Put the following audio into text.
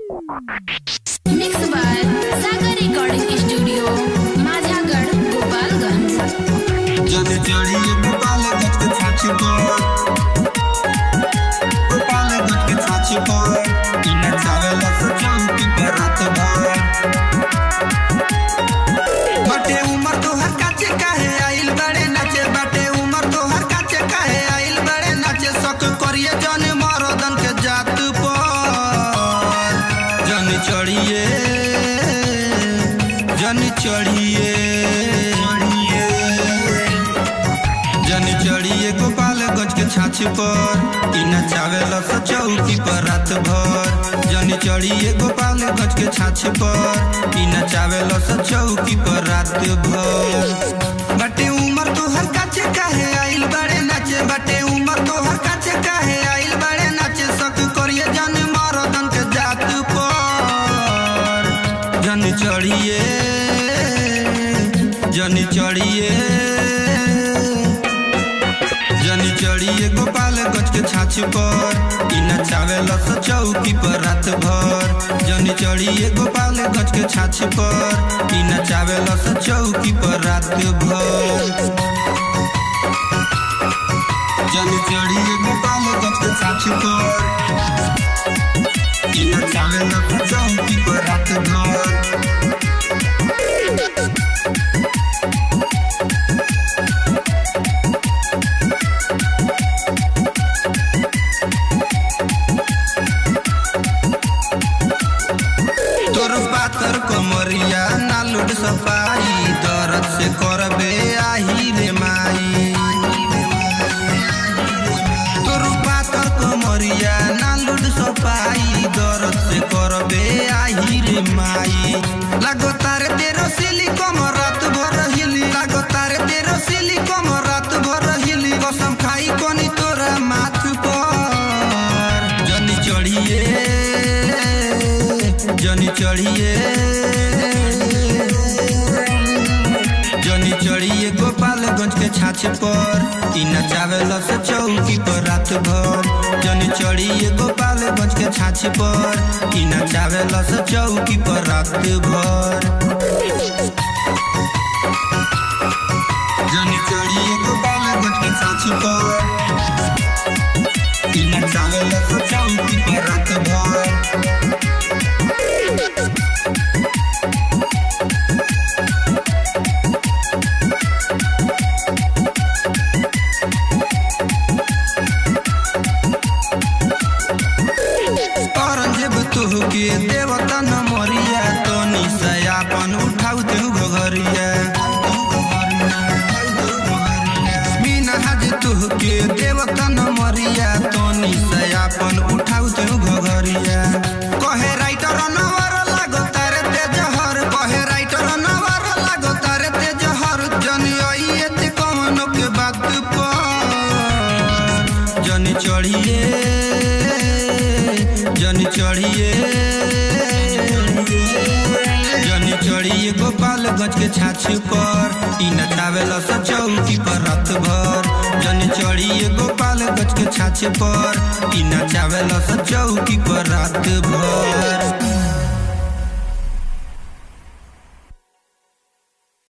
Mix by Sagar recording studio Majhagarh Gopalganj. जन चढ़ी गोपालगंज के छाछी पर गोपालगंज के छाछी पर इना चावेला सचौकी पर रात भर बटे उमर तोहर काचे काहे आइल बड़े नाचे बटे उमर तोहर काचे काहे आइल बड़े नाचे सक करिए जन मरदन के जात पर जन चढ़िए गोपालगंज के छाछ पर इना चावेला सचौकी पर रात भर जन चढ़िए गोपालगंज के छाछ पर इना चावेला सचौकी पर रात भर बटे उमर तोहर काचे काहे आइल बड़े नाचे बटे उमर तोहर काचे काहे आइल बड़े नाचे सक करिए जन मरदन के जात पर जन चढ़िए गोपालगंज के छाछ पर इना चावेला सचौकी पर रात भर जन चढ़िए गोपालगंज के छाछ पर इना चावेला सचौकी पर रात भर जन चढ़िए गोपालगंज के छाछ पर इना चावेला सचौकी पर रात भर कमरिया नालुड सफाई दर्द से करबे आही रे माई तोर पातर कमरिया नालुड सफाई दर्द से करबे आही रे माई लागो तारे तेरो सिली कमर रात भर हिली लागो तारे तेरो सिली कमर रात भर हिली कसम खाई कोनी तोरा माथ पर जनी चढ़िए गोपालगंज के छाछ पर इना चावेला सचौकी पर रात भर जनी चढ़िए गोपालगंज के छाछ पर इना चावेला सचौकी पर रात भर जनी चढ़िए गोपालगंज के छाछ पर इना चावेला सचौकी पर रात भर के देवता न मरिया तो निशायापन उठाऊ तेहु घघरिया मीना हाज तुह के देवता न मरिया तो निशायापन उठाऊ तेहु घघरिया कहे राइटर नवर लागो तारे ते जहर कहे राइटर नवर लागो तारे ते जहर जनी आइए ते कौनो के बात पर जनी चढ़िए गोपालगंज के छाछ पर इना चावेला सचौकी पर रात भर जन चढ़िए गोपालगंज के छाछ पर इना चावेला सचौकी पर रात भर।